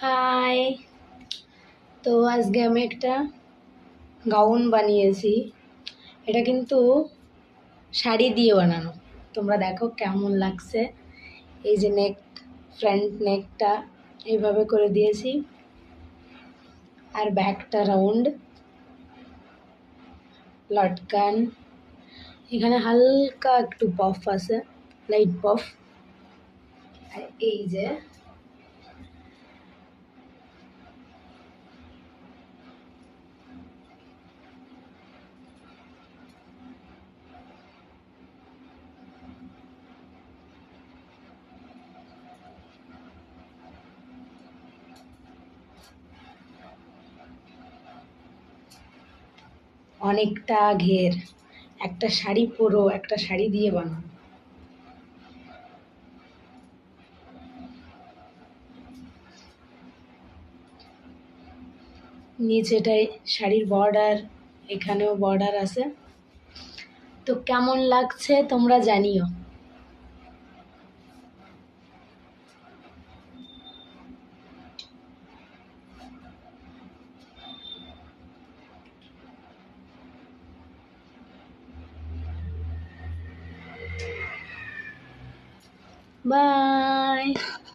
High. তো আজকে আমি একটা গাউন বানিয়েছি। এটা কিন্তু শাড়ি দিয়ে বানানো। তোমরা দেখো কেমন লাগছে। এই যে নেক, ফ্রন্ট নেকটা এইভাবে করে দিয়েছি, আর ব্যাকটা রাউন্ড লটকান। এখানে হালকা একটু পফ আছে, লাইট পফ। আর এই যে অনেকটা ঘের। একটা শাড়ি পরো, একটা শাড়ি দিয়ে বানানো। নিচেটাই শাড়ির বর্ডার, এখানেও বর্ডার আছে। তো কেমন লাগছে তোমরা জানিও। বাই।